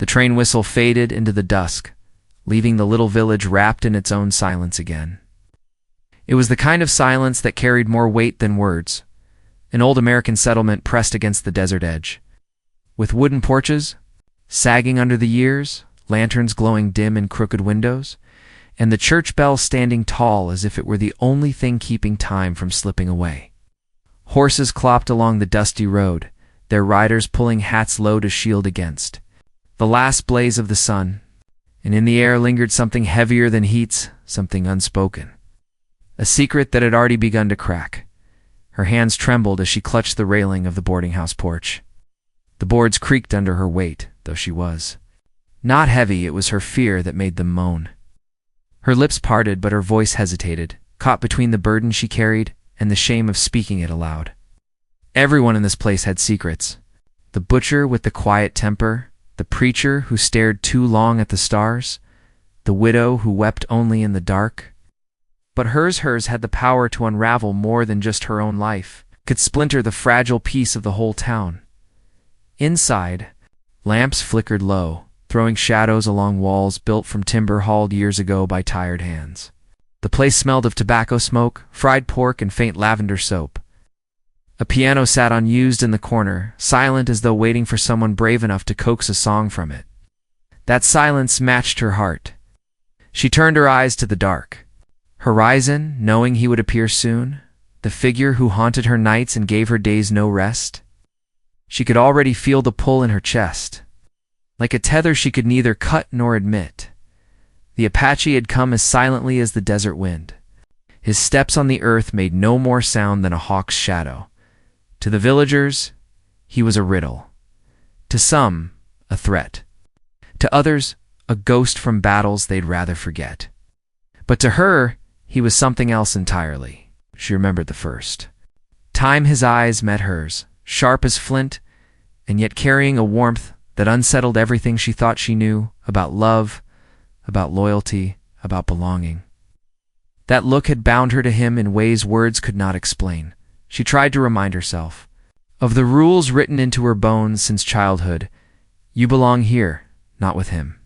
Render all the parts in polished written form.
The train whistle faded into the dusk, leaving the little village wrapped in its own silence again. It was the kind of silence that carried more weight than words. An old American settlement pressed against the desert edge, with wooden porches sagging under the years, lanterns glowing dim in crooked windows, and the church bell standing tall as if it were the only thing keeping time from slipping away. Horses clopped along the dusty road, their riders pulling hats low to shield against the last blaze of the sun, and in the air lingered something heavier than heats, something unspoken. A secret that had already begun to crack. Her hands trembled as she clutched the railing of the boarding house porch. The boards creaked under her weight, though she was not heavy. It was her fear that made them moan. Her lips parted, but her voice hesitated, caught between the burden she carried and the shame of speaking it aloud. Everyone in this place had secrets. The butcher with the quiet temper, the preacher who stared too long at the stars, the widow who wept only in the dark. But hers had the power to unravel more than just her own life, could splinter the fragile peace of the whole town. Inside, lamps flickered low, throwing shadows along walls built from timber hauled years ago by tired hands. The place smelled of tobacco smoke, fried pork, and faint lavender soap. A piano sat unused in the corner, silent as though waiting for someone brave enough to coax a song from it. That silence matched her heart. She turned her eyes to the dark. Horizon, knowing he would appear soon, the figure who haunted her nights and gave her days no rest. She could already feel the pull in her chest. Like a tether she could neither cut nor admit. The Apache had come as silently as the desert wind. His steps on the earth made no more sound than a hawk's shadow. To the villagers, he was a riddle. To some, a threat. To others, a ghost from battles they'd rather forget. But to her, he was something else entirely. She remembered the first time his eyes met hers, sharp as flint, and yet carrying a warmth that unsettled everything she thought she knew about love, about loyalty, about belonging. That look had bound her to him in ways words could not explain. She tried to remind herself of the rules written into her bones since childhood. You belong here, not with him.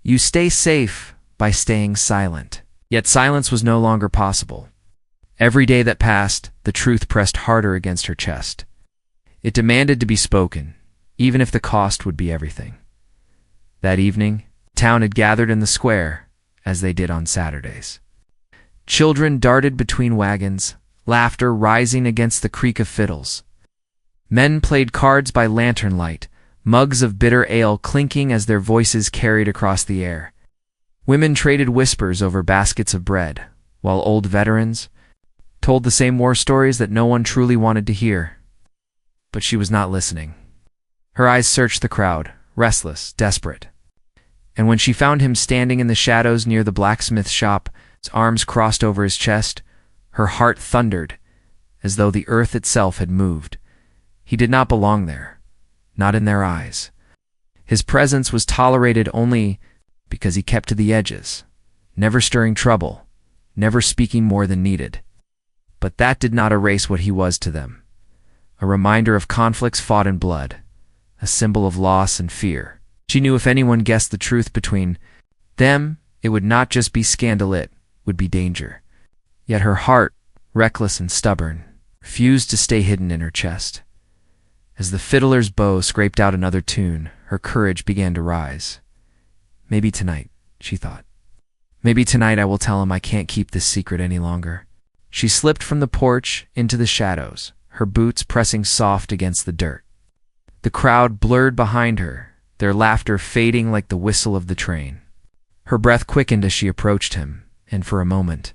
You stay safe by staying silent. Yet silence was no longer possible. Every day that passed, the truth pressed harder against her chest. It demanded to be spoken, even if the cost would be everything. That evening, town had gathered in the square, as they did on Saturdays. Children darted between wagons, laughter rising against the creak of fiddles. Men played cards by lantern light, mugs of bitter ale clinking as their voices carried across the air. Women traded whispers over baskets of bread, while old veterans told the same war stories that no one truly wanted to hear. But she was not listening. Her eyes searched the crowd, restless, desperate. And when she found him standing in the shadows near the blacksmith shop, his arms crossed over his chest, her heart thundered, as though the earth itself had moved. He did not belong there, not in their eyes. His presence was tolerated only because he kept to the edges, never stirring trouble, never speaking more than needed. But that did not erase what he was to them. A reminder of conflicts fought in blood, a symbol of loss and fear. She knew if anyone guessed the truth between them, it would not just be scandal, it would be danger. Yet her heart, reckless and stubborn, refused to stay hidden in her chest. As the fiddler's bow scraped out another tune, her courage began to rise. Maybe tonight, she thought. Maybe tonight I will tell him I can't keep this secret any longer. She slipped from the porch into the shadows, her boots pressing soft against the dirt. The crowd blurred behind her, their laughter fading like the whistle of the train. Her breath quickened as she approached him, and for a moment,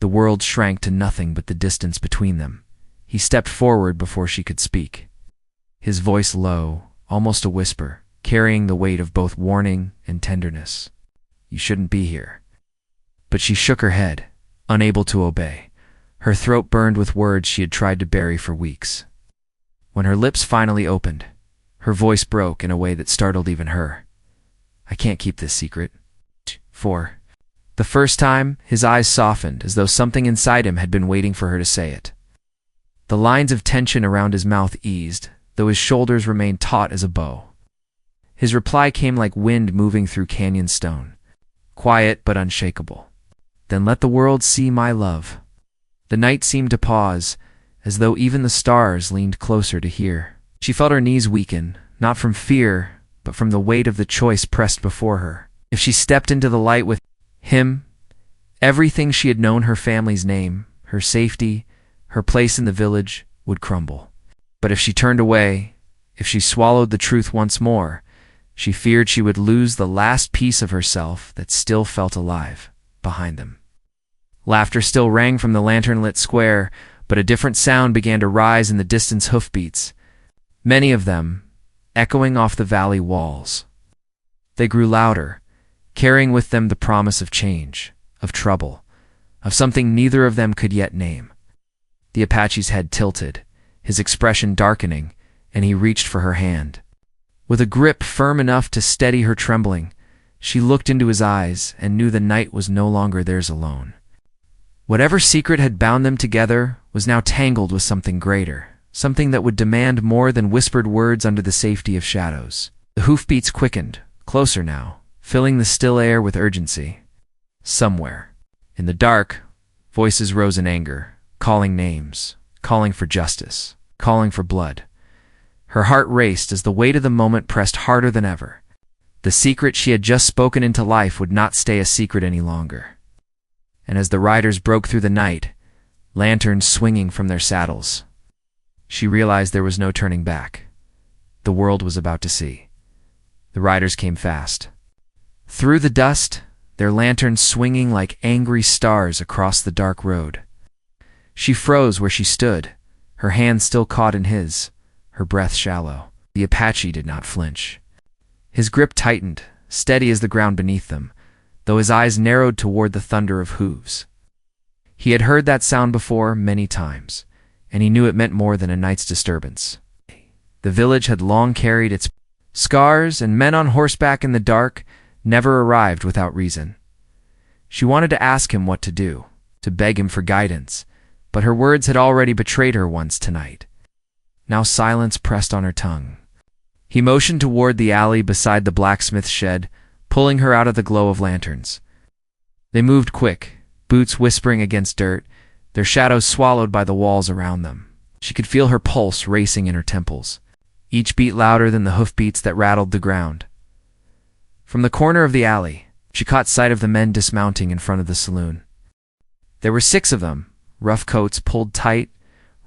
the world shrank to nothing but the distance between them. He stepped forward before she could speak. His voice low, almost a whisper, carrying the weight of both warning and tenderness. You shouldn't be here. But she shook her head, unable to obey. Her throat burned with words she had tried to bury for weeks. When her lips finally opened, her voice broke in a way that startled even her. I can't keep this secret. For the first time, his eyes softened as though something inside him had been waiting for her to say it. The lines of tension around his mouth eased, though his shoulders remained taut as a bow. His reply came like wind moving through canyon stone, quiet but unshakable. "Then let the world see my love." The night seemed to pause, as though even the stars leaned closer to hear. She felt her knees weaken, not from fear, but from the weight of the choice pressed before her. If she stepped into the light with him, everything she had known, her family's name, her safety, her place in the village, would crumble. But if she turned away, if she swallowed the truth once more, she feared she would lose the last piece of herself that still felt alive behind them. Laughter still rang from the lantern-lit square, but a different sound began to rise in the distance: hoofbeats, many of them echoing off the valley walls. They grew louder, carrying with them the promise of change, of trouble, of something neither of them could yet name. The Apache's head tilted, his expression darkening, and he reached for her hand. With a grip firm enough to steady her trembling, she looked into his eyes and knew the night was no longer theirs alone. Whatever secret had bound them together was now tangled with something greater, something that would demand more than whispered words under the safety of shadows. The hoofbeats quickened, closer now, filling the still air with urgency. Somewhere, in the dark, voices rose in anger, calling names, calling for justice, calling for blood. Her heart raced as the weight of the moment pressed harder than ever. The secret she had just spoken into life would not stay a secret any longer. And as the riders broke through the night, lanterns swinging from their saddles, she realized there was no turning back. The world was about to see. The riders came fast. Through the dust, their lanterns swinging like angry stars across the dark road. She froze where she stood, her hand still caught in his, her breath shallow. The Apache did not flinch. His grip tightened, steady as the ground beneath them, though his eyes narrowed toward the thunder of hooves. He had heard that sound before many times, and he knew it meant more than a night's disturbance. The village had long carried its scars, and men on horseback in the dark never arrived without reason. She wanted to ask him what to do, to beg him for guidance, but her words had already betrayed her once tonight. Now silence pressed on her tongue. He motioned toward the alley beside the blacksmith's shed, pulling her out of the glow of lanterns. They moved quick, boots whispering against dirt, their shadows swallowed by the walls around them. She could feel her pulse racing in her temples, each beat louder than the hoofbeats that rattled the ground. From the corner of the alley, she caught sight of the men dismounting in front of the saloon. There were 6 of them, rough coats pulled tight,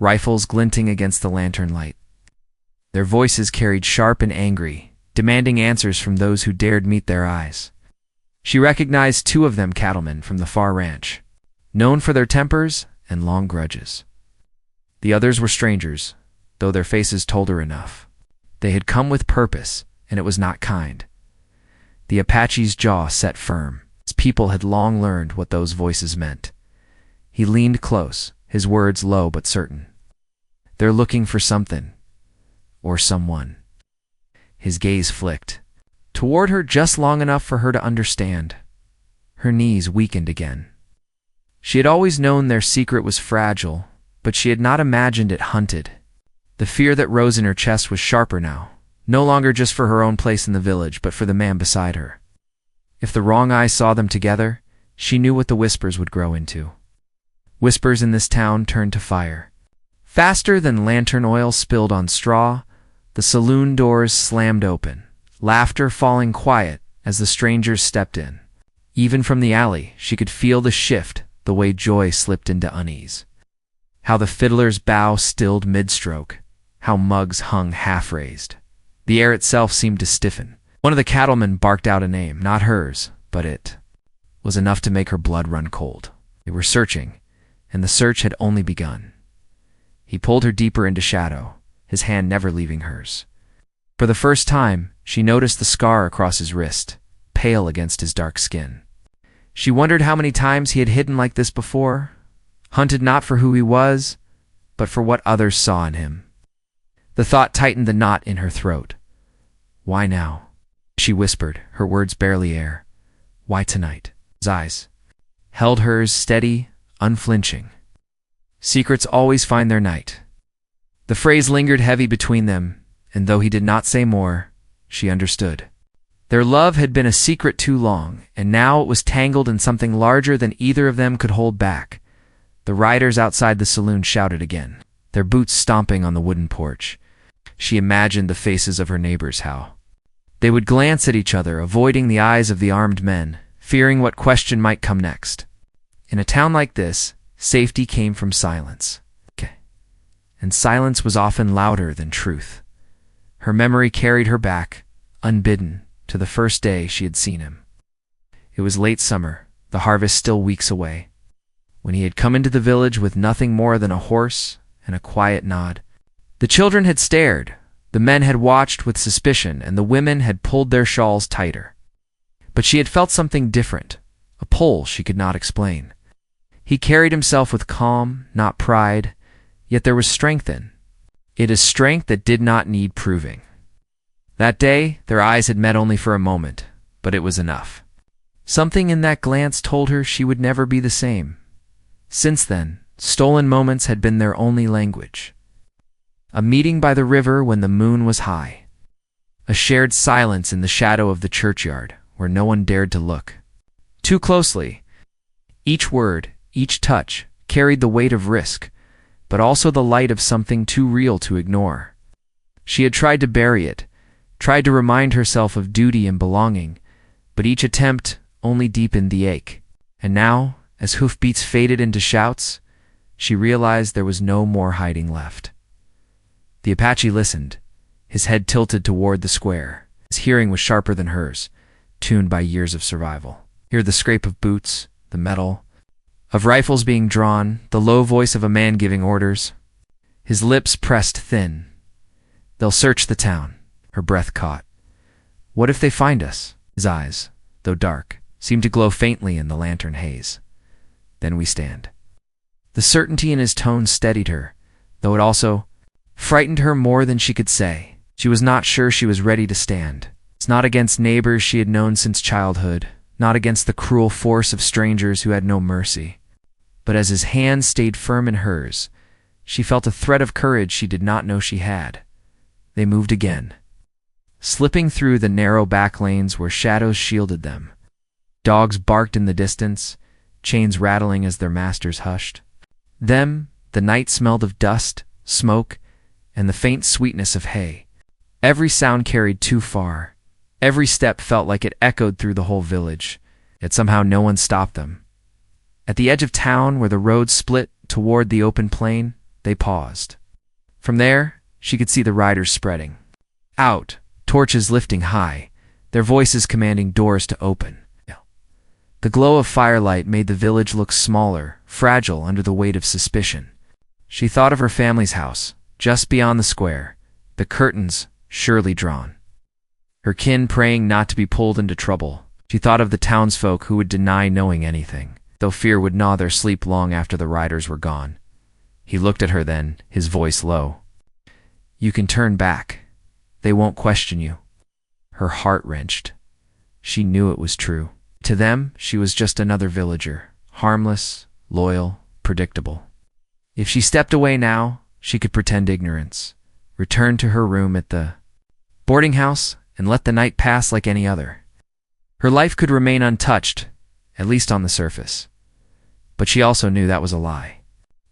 rifles glinting against the lantern light. Their voices carried sharp and angry, demanding answers from those who dared meet their eyes. She recognized 2 of them cattlemen from the far ranch, known for their tempers and long grudges. The others were strangers, though their faces told her enough. They had come with purpose, and it was not kind. The Apache's jaw set firm. His people had long learned what those voices meant. He leaned close, his words low but certain. "They're looking for something, or someone." His gaze flicked toward her just long enough for her to understand. Her knees weakened again. She had always known their secret was fragile, but she had not imagined it hunted. The fear that rose in her chest was sharper now, no longer just for her own place in the village, but for the man beside her. If the wrong eye saw them together, she knew what the whispers would grow into. Whispers in this town turned to fire. Faster than lantern oil spilled on straw, the saloon doors slammed open, laughter falling quiet as the strangers stepped in. Even from the alley, she could feel the shift, the way joy slipped into unease. How the fiddler's bow stilled mid-stroke, how mugs hung half-raised. The air itself seemed to stiffen. One of the cattlemen barked out a name, not hers, but it was enough to make her blood run cold. They were searching, and the search had only begun. He pulled her deeper into shadow, his hand never leaving hers. For the first time, she noticed the scar across his wrist, pale against his dark skin. She wondered how many times he had hidden like this before, hunted not for who he was, but for what others saw in him. The thought tightened the knot in her throat. "Why now?" she whispered, her words barely air. "Why tonight?" His eyes held hers steady, unflinching. Secrets always find their night. The phrase lingered heavy between them, and though he did not say more, she understood. Their love had been a secret too long, and now it was tangled in something larger than either of them could hold back. The riders outside the saloon shouted again, their boots stomping on the wooden porch. She imagined the faces of her neighbors, how they would glance at each other, avoiding the eyes of the armed men, fearing what question might come next. In a town like this, safety came from silence. And silence was often louder than truth. Her memory carried her back, unbidden, to the first day she had seen him. It was late summer, the harvest still weeks away, when he had come into the village with nothing more than a horse and a quiet nod. The children had stared, the men had watched with suspicion, and the women had pulled their shawls tighter. But she had felt something different, a pull she could not explain. He carried himself with calm, not pride, yet there was strength in it, a strength that did not need proving. That day, their eyes had met only for a moment, but it was enough. Something in that glance told her she would never be the same. Since then, stolen moments had been their only language. A meeting by the river when the moon was high. A shared silence in the shadow of the churchyard, where no one dared to look too closely. Each word, each touch, carried the weight of risk, but also the light of something too real to ignore. She had tried to bury it, tried to remind herself of duty and belonging, but each attempt only deepened the ache. And now, as hoofbeats faded into shouts, she realized there was no more hiding left. The Apache listened, his head tilted toward the square. His hearing was sharper than hers, tuned by years of survival. Hear the scrape of boots, the metal of rifles being drawn, the low voice of a man giving orders. His lips pressed thin. They'll search the town. Her breath caught. What if they find us? His eyes, though dark, seemed to glow faintly in the lantern haze. Then we stand. The certainty in his tone steadied her, though it also frightened her more than she could say. She was not sure she was ready to stand. It's not against neighbors she had known since childhood, not against the cruel force of strangers who had no mercy. But as his hand stayed firm in hers, she felt a thread of courage she did not know she had. They moved again, slipping through the narrow back lanes where shadows shielded them. Dogs barked in the distance, chains rattling as their masters hushed. The night smelled of dust, smoke, and the faint sweetness of hay. Every sound carried too far. Every step felt like it echoed through the whole village, yet somehow no one stopped them. At the edge of town, where the road split toward the open plain, they paused. From there, she could see the riders spreading out, torches lifting high, their voices commanding doors to open. The glow of firelight made the village look smaller, fragile under the weight of suspicion. She thought of her family's house, just beyond the square, the curtains surely drawn. Her kin praying not to be pulled into trouble. She thought of the townsfolk who would deny knowing anything, though fear would gnaw their sleep long after the riders were gone. He looked at her then, his voice low. You can turn back. They won't question you. Her heart wrenched. She knew it was true. To them, she was just another villager, harmless, loyal, predictable. If she stepped away now, she could pretend ignorance, return to her room at the boarding house, and let the night pass like any other. Her life could remain untouched, at least on the surface. But she also knew that was a lie.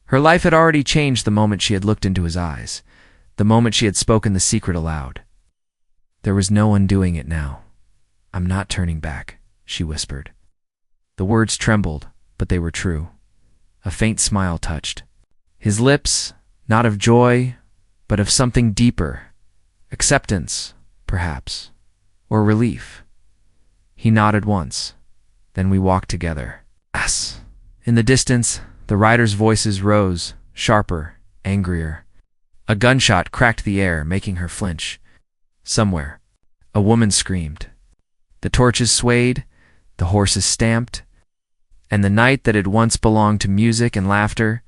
Her life had already changed the moment she had looked into his eyes, the moment she had spoken the secret aloud. There was no undoing it now. I'm not turning back, she whispered. The words trembled, but they were true. A faint smile touched his lips, not of joy, but of something deeper. Acceptance, perhaps, or relief. He nodded once. Then we walked together. Yes. In the distance, the riders' voices rose, sharper, angrier. A gunshot cracked the air, making her flinch. Somewhere, a woman screamed. The torches swayed, the horses stamped, and the night that had once belonged to music and laughter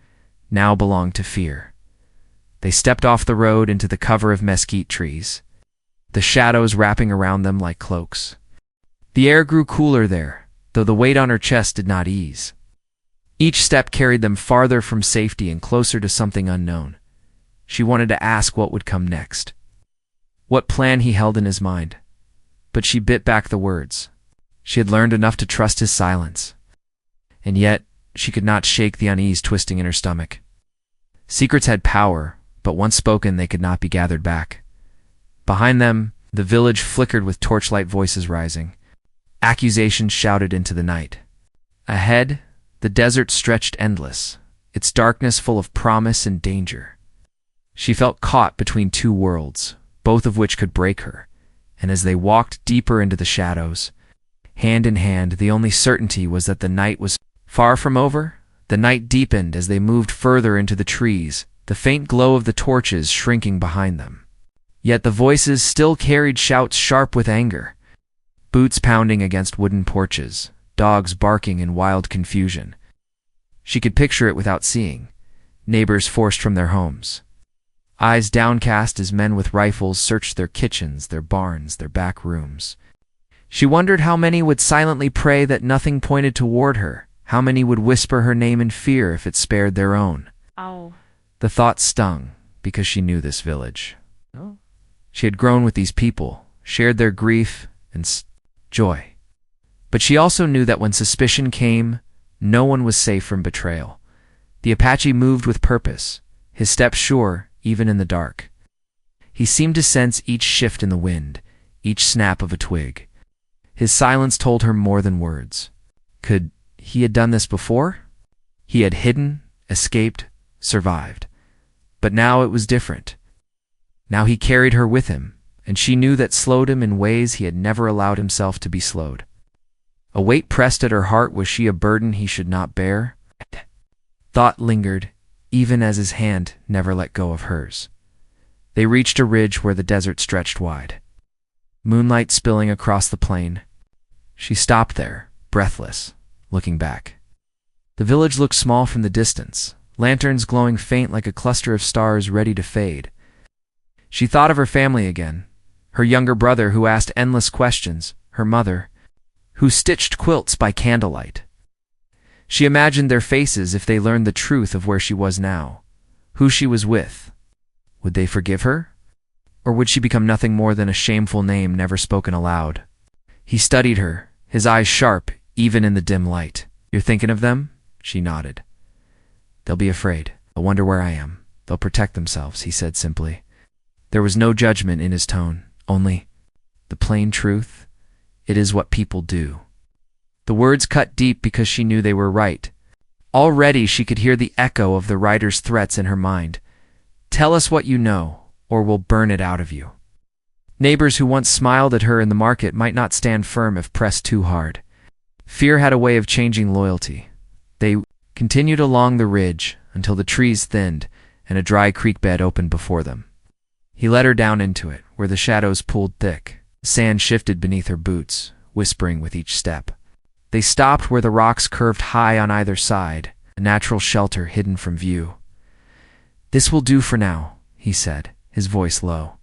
now belonged to fear. They stepped off the road into the cover of mesquite trees, the shadows wrapping around them like cloaks. The air grew cooler there, though the weight on her chest did not ease. Each step carried them farther from safety and closer to something unknown. She wanted to ask what would come next, what plan he held in his mind. but she bit back the words. She had learned enough to trust his silence. And yet, she could not shake the unease twisting in her stomach. Secrets had power, but once spoken they could not be gathered back. Behind them, the village flickered with torchlight voices rising. Accusations shouted into the night. Ahead, the desert stretched endless, its darkness full of promise and danger. She felt caught between two worlds, both of which could break her, and as they walked deeper into the shadows, hand in hand, the only certainty was that the night was far from over. The night deepened as they moved further into the trees, the faint glow of the torches shrinking behind them. Yet the voices still carried shouts sharp with anger. Boots pounding against wooden porches, dogs barking in wild confusion. She could picture it without seeing. Neighbors forced from their homes. Eyes downcast as men with rifles searched their kitchens, their barns, their back rooms. She wondered how many would silently pray that nothing pointed toward her, how many would whisper her name in fear if it spared their own. Ow. The thought stung, because she knew this village. Oh. She had grown with these people, shared their grief and joy. But she also knew that when suspicion came, no one was safe from betrayal. The Apache moved with purpose, his steps sure, even in the dark. He seemed to sense each shift in the wind, each snap of a twig. His silence told her more than words. Could he had done this before? He had hidden, escaped, survived. But now it was different. Now he carried her with him, and she knew that slowed him in ways he had never allowed himself to be slowed. A weight pressed at her heart. Was she a burden he should not bear? Thought lingered, even as his hand never let go of hers. They reached a ridge where the desert stretched wide. Moonlight spilling across the plain. She stopped there, breathless, looking back. The village looked small from the distance, lanterns glowing faint like a cluster of stars ready to fade. She thought of her family again, her younger brother who asked endless questions, her mother, who stitched quilts by candlelight. She imagined their faces if they learned the truth of where she was now, who she was with. Would they forgive her? Or would she become nothing more than a shameful name never spoken aloud? He studied her, his eyes sharp, even in the dim light. You're thinking of them? She nodded. They'll be afraid. They'll wonder where I am. They'll protect themselves, he said simply. There was no judgment in his tone, only the plain truth. It is what people do. The words cut deep because she knew they were right. Already she could hear the echo of the writer's threats in her mind. Tell us what you know, or we'll burn it out of you. Neighbors who once smiled at her in the market might not stand firm if pressed too hard. Fear had a way of changing loyalty. They continued along the ridge until the trees thinned and a dry creek bed opened before them. He led her down into it, where the shadows pooled thick. The sand shifted beneath her boots, whispering with each step. They stopped where the rocks curved high on either side, a natural shelter hidden from view. This will do for now, he said, his voice low.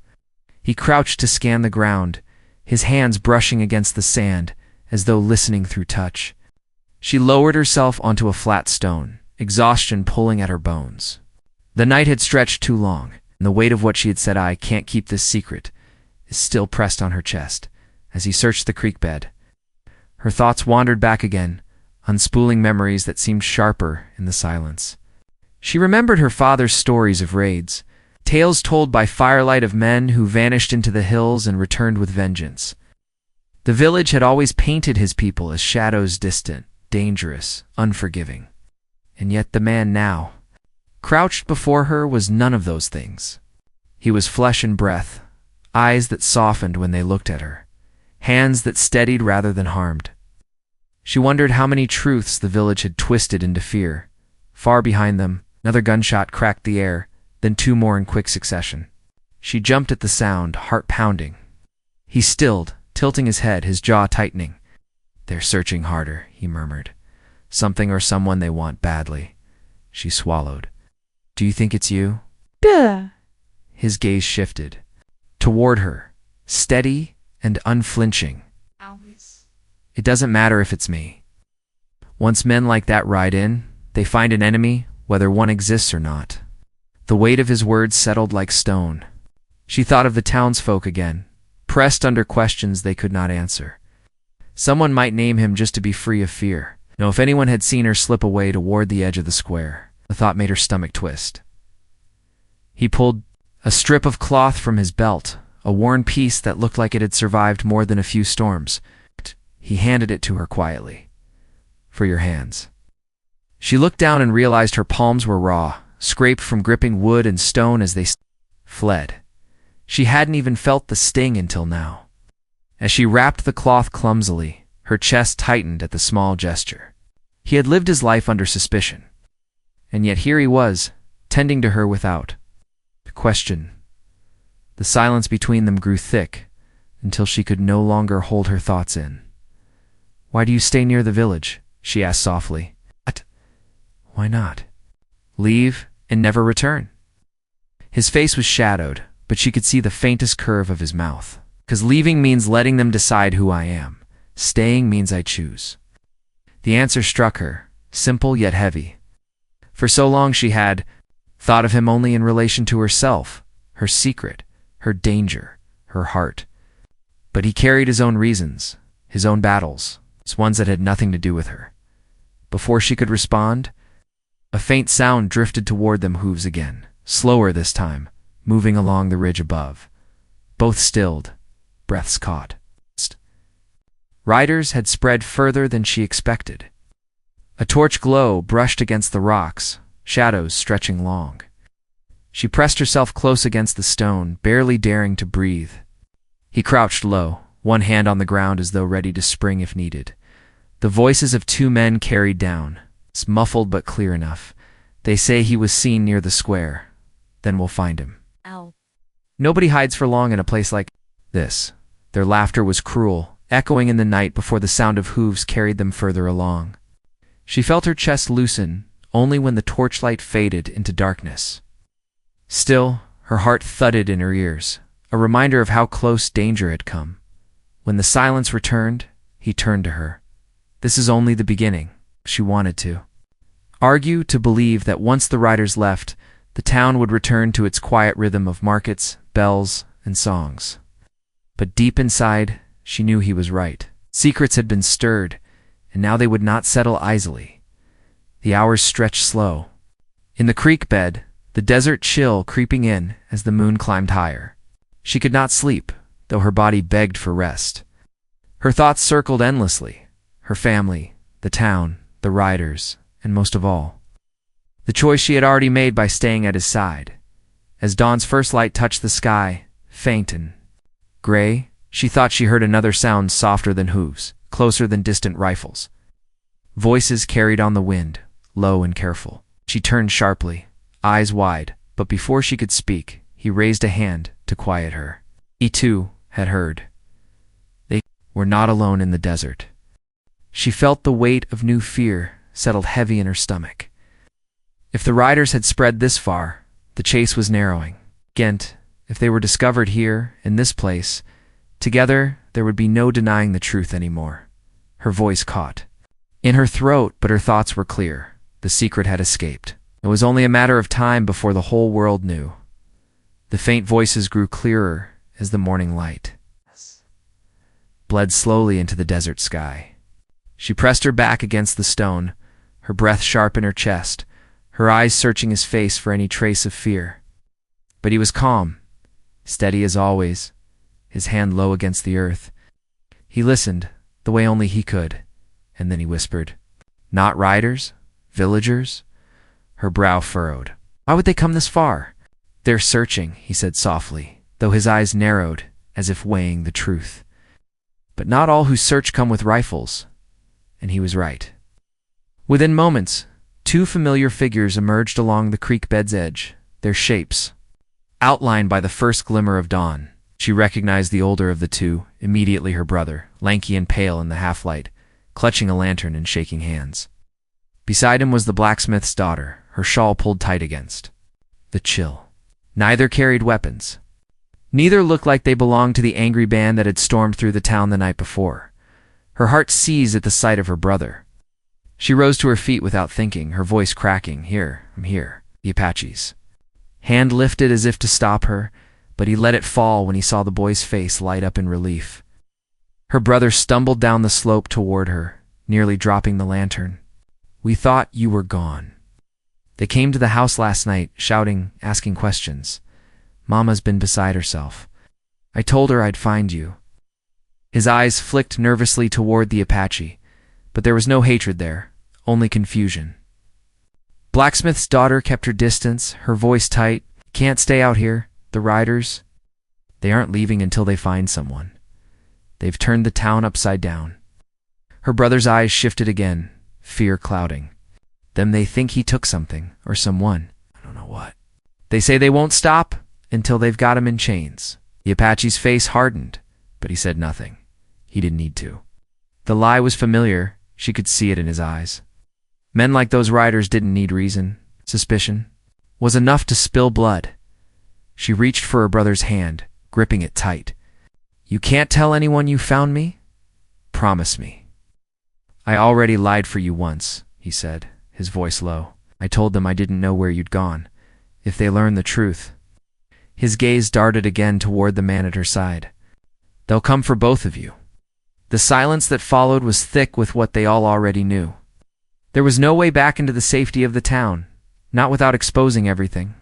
He crouched to scan the ground, his hands brushing against the sand, as though listening through touch. She lowered herself onto a flat stone, exhaustion pulling at her bones. The night had stretched too long, and the weight of what she had said, I can't keep this secret, is still pressed on her chest, as he searched the creek bed. Her thoughts wandered back again, unspooling memories that seemed sharper in the silence. She remembered her father's stories of raids, tales told by firelight of men who vanished into the hills and returned with vengeance. The village had always painted his people as shadows distant, dangerous, unforgiving. And yet the man now, crouched before her, was none of those things. He was flesh and breath, eyes that softened when they looked at her, hands that steadied rather than harmed. She wondered how many truths the village had twisted into fear. Far behind them, another gunshot cracked the air, then two more in quick succession. She jumped at the sound, heart pounding. He stilled, tilting his head, his jaw tightening. They're searching harder, he murmured. Something or someone they want badly. She swallowed. Do you think it's you? Duh. His gaze shifted. Toward her, steady and unflinching. Always. It doesn't matter if it's me. Once men like that ride in, they find an enemy, whether one exists or not. The weight of his words settled like stone. She thought of the townsfolk again, pressed under questions they could not answer. Someone might name him just to be free of fear. No, if anyone had seen her slip away toward the edge of the square, the thought made her stomach twist. He pulled a strip of cloth from his belt, a worn piece that looked like it had survived more than a few storms. He handed it to her quietly. "For your hands." She looked down and realized her palms were raw, scraped from gripping wood and stone as they fled. She hadn't even felt the sting until now. As she wrapped the cloth clumsily, her chest tightened at the small gesture. He had lived his life under suspicion. And yet here he was, tending to her without question. The silence between them grew thick, until she could no longer hold her thoughts in. "Why do you stay near the village?" she asked softly. "What? Why not?" "Leave and never return." His face was shadowed, but she could see the faintest curve of his mouth. "'Cause leaving means letting them decide who I am. Staying means I choose." The answer struck her, simple yet heavy. For so long she had thought of him only in relation to herself, her secret, her danger, her heart. But he carried his own reasons, his own battles, ones that had nothing to do with her. Before she could respond, a faint sound drifted toward them, hooves again, slower this time, moving along the ridge above. Both stilled, breaths caught. Riders had spread further than she expected. A torch glow brushed against the rocks, shadows stretching long. She pressed herself close against the stone, barely daring to breathe. He crouched low, one hand on the ground as though ready to spring if needed. The voices of two men carried down, muffled but clear enough. "They say he was seen near the square. Then we'll find him." Ow. Nobody hides for long in a place like this. Their laughter was cruel, echoing in the night before the sound of hooves carried them further along. She felt her chest loosen, only when the torchlight faded into darkness. Still, her heart thudded in her ears, a reminder of how close danger had come. When the silence returned, he turned to her. This is only the beginning, she wanted to argue, to believe that once the riders left, the town would return to its quiet rhythm of markets, bells, and songs. But deep inside, she knew he was right. Secrets had been stirred, and now they would not settle easily. The hours stretched slow. In the creek bed, the desert chill creeping in as the moon climbed higher. She could not sleep, though her body begged for rest. Her thoughts circled endlessly. Her family, the town, the riders, and most of all, the choice she had already made by staying at his side. As dawn's first light touched the sky, faint and gray, she thought she heard another sound softer than hooves, closer than distant rifles. Voices carried on the wind, low and careful. She turned sharply, eyes wide, but before she could speak, he raised a hand to quiet her. He too had heard. They were not alone in the desert. She felt the weight of new fear settled heavy in her stomach. If the riders had spread this far, the chase was narrowing. Ghent, if they were discovered here, in this place, together there would be no denying the truth anymore. Her voice caught in her throat, but her thoughts were clear. The secret had escaped. It was only a matter of time before the whole world knew. The faint voices grew clearer as the morning light bled slowly into the desert sky. She pressed her back against the stone, her breath sharp in her chest, her eyes searching his face for any trace of fear. But he was calm, steady as always, his hand low against the earth. He listened, the way only he could, and then he whispered, "Not riders? Villagers?" Her brow furrowed. "Why would they come this far?" "They're searching," he said softly, though his eyes narrowed, as if weighing the truth. "But not all who search come with rifles." And he was right. Within moments, two familiar figures emerged along the creek bed's edge, their shapes outlined by the first glimmer of dawn. She recognized the older of the two, immediately her brother, lanky and pale in the half-light, clutching a lantern and shaking hands. Beside him was the blacksmith's daughter, her shawl pulled tight against the chill. Neither carried weapons. Neither looked like they belonged to the angry band that had stormed through the town the night before. Her heart seized at the sight of her brother. She rose to her feet without thinking, her voice cracking. "Here, I'm here." The Apaches. Hand lifted as if to stop her, but he let it fall when he saw the boy's face light up in relief. Her brother stumbled down the slope toward her, nearly dropping the lantern. "We thought you were gone. They came to the house last night, shouting, asking questions. Mama's been beside herself. I told her I'd find you." His eyes flicked nervously toward the Apache, but there was no hatred there, only confusion. Blacksmith's daughter kept her distance, her voice tight. "Can't stay out here. The riders, they aren't leaving until they find someone. They've turned the town upside down." Her brother's eyes shifted again, fear clouding. "Then they think he took something, or someone. I don't know what. They say they won't stop until they've got him in chains." The Apache's face hardened, but he said nothing. He didn't need to. The lie was familiar. She could see it in his eyes. Men like those riders didn't need reason. Suspicion was enough to spill blood. She reached for her brother's hand, gripping it tight. "You can't tell anyone you found me? Promise me." "I already lied for you once," he said, his voice low. "I told them I didn't know where you'd gone. If they learn the truth..." His gaze darted again toward the man at her side. "They'll come for both of you." The silence that followed was thick with what they all already knew. There was no way back into the safety of the town, not without exposing everything.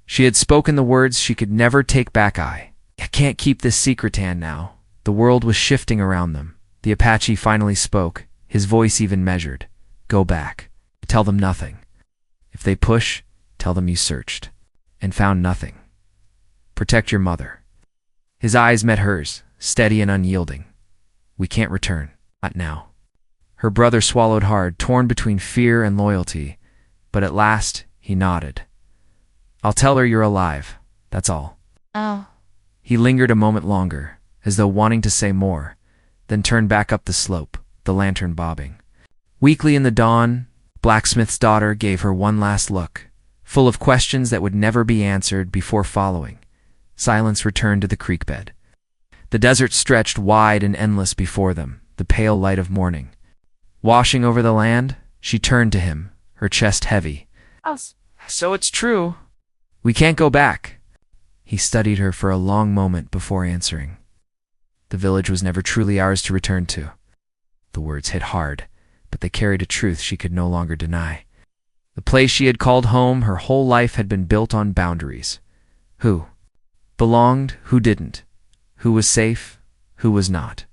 She had spoken the words she could never take back. I can't keep this secret, Tan, now." The world was shifting around them. The Apache finally spoke, his voice even measured. "Go back. Tell them nothing. If they push, tell them you searched and found nothing. Protect your mother." His eyes met hers, steady and unyielding. "We can't return. Not now." Her brother swallowed hard, torn between fear and loyalty, but at last he nodded. "I'll tell her you're alive. That's all." Oh. He lingered a moment longer, as though wanting to say more, then turned back up the slope, the lantern bobbing. Weakly in the dawn, Blacksmith's daughter gave her one last look, full of questions that would never be answered. Before following, silence returned to the creek bed. The desert stretched wide and endless before them, the pale light of morning. Washing over the land, she turned to him, her chest heavy. Oh. "So it's true. We can't go back." He studied her for a long moment before answering. "The village was never truly ours to return to." The words hit hard, but they carried a truth she could no longer deny. The place she had called home her whole life had been built on boundaries. Who belonged, who didn't, who was safe, who was not.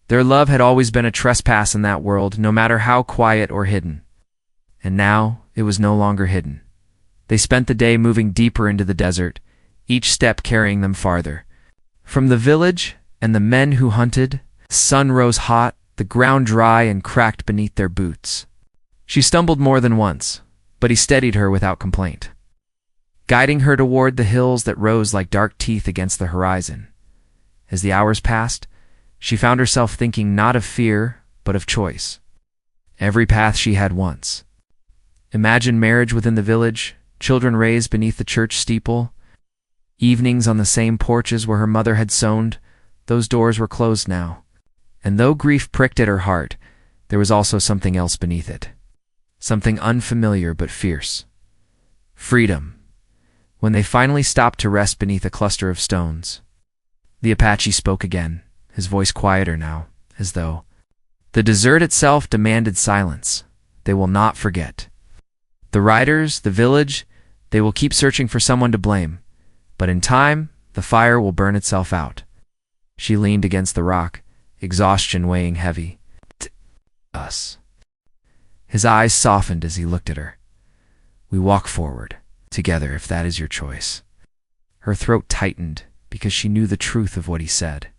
Their love had always been a trespass in that world, no matter how quiet or hidden. And now it was no longer hidden. They spent the day moving deeper into the desert, each step carrying them farther. From the village and the men who hunted, the sun rose hot, the ground dry and cracked beneath their boots. She stumbled more than once, but he steadied her without complaint, guiding her toward the hills that rose like dark teeth against the horizon. As the hours passed, she found herself thinking not of fear, but of choice. Every path she had once. Imagine marriage within the village, children raised beneath the church steeple, evenings on the same porches where her mother had sown. Those doors were closed now. And though grief pricked at her heart, there was also something else beneath it. Something unfamiliar but fierce. Freedom. When they finally stopped to rest beneath a cluster of stones, the Apache spoke again, his voice quieter now, as though the desert itself demanded silence. "They will not forget. The riders, the village, they will keep searching for someone to blame. But in time, the fire will burn itself out." She leaned against the rock, exhaustion weighing heavy. "Us." His eyes softened as he looked at her. "We walk forward, together if that is your choice." Her throat tightened because she knew the truth of what he said.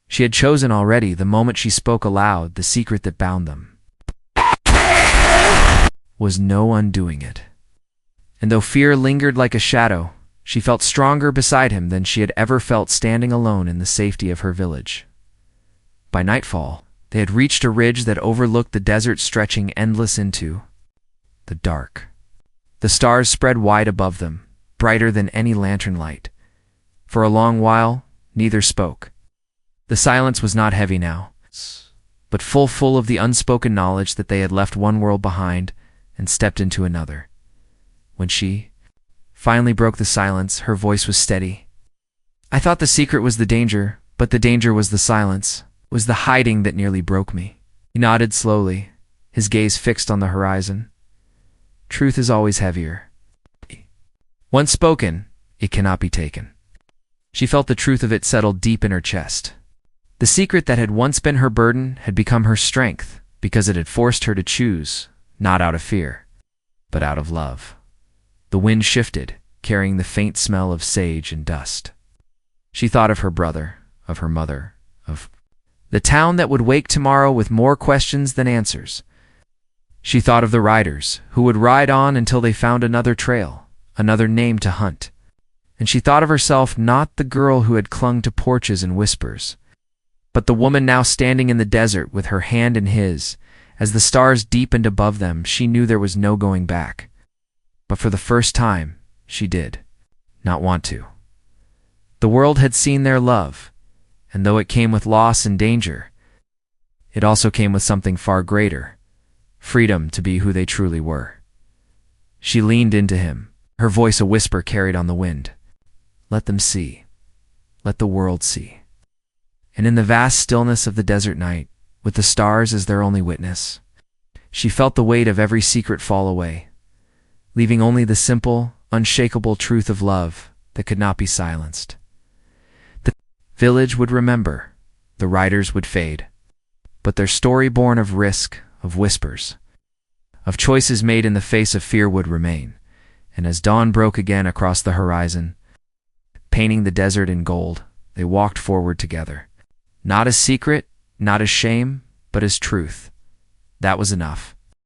She had chosen already the moment she spoke aloud. The secret that bound them was no undoing it. And though fear lingered like a shadow, she felt stronger beside him than she had ever felt standing alone in the safety of her village. By nightfall, they had reached a ridge that overlooked the desert stretching endless into the dark. The stars spread wide above them, brighter than any lantern light. For a long while, neither spoke. The silence was not heavy now, but full of the unspoken knowledge that they had left one world behind and stepped into another. When she finally broke the silence, her voice was steady. I thought the secret was the danger, but the danger was the silence, was the hiding that nearly broke me. He nodded slowly, his gaze fixed on the horizon. Truth is always heavier. Once spoken, it cannot be taken. She felt the truth of it settle deep in her chest. The secret that had once been her burden had become her strength because it had forced her to choose, not out of fear, but out of love. The wind shifted, carrying the faint smell of sage and dust. She thought of her brother, of her mother, of the town that would wake tomorrow with more questions than answers. She thought of the riders who would ride on until they found another trail, another name to hunt. And she thought of herself not the girl who had clung to porches and whispers, but the woman now standing in the desert with her hand in his. As the stars deepened above them, she knew there was no going back. But for the first time, she did not want to. The world had seen their love, and though it came with loss and danger, it also came with something far greater, freedom to be who they truly were. She leaned into him, her voice a whisper carried on the wind. Let them see. Let the world see. And in the vast stillness of the desert night, with the stars as their only witness, she felt the weight of every secret fall away, leaving only the simple, unshakable truth of love that could not be silenced. The village would remember, the riders would fade, but their story born of risk, of whispers, of choices made in the face of fear would remain. And as dawn broke again across the horizon, painting the desert in gold, they walked forward together. Not as secret, not as shame, but as truth. That was enough.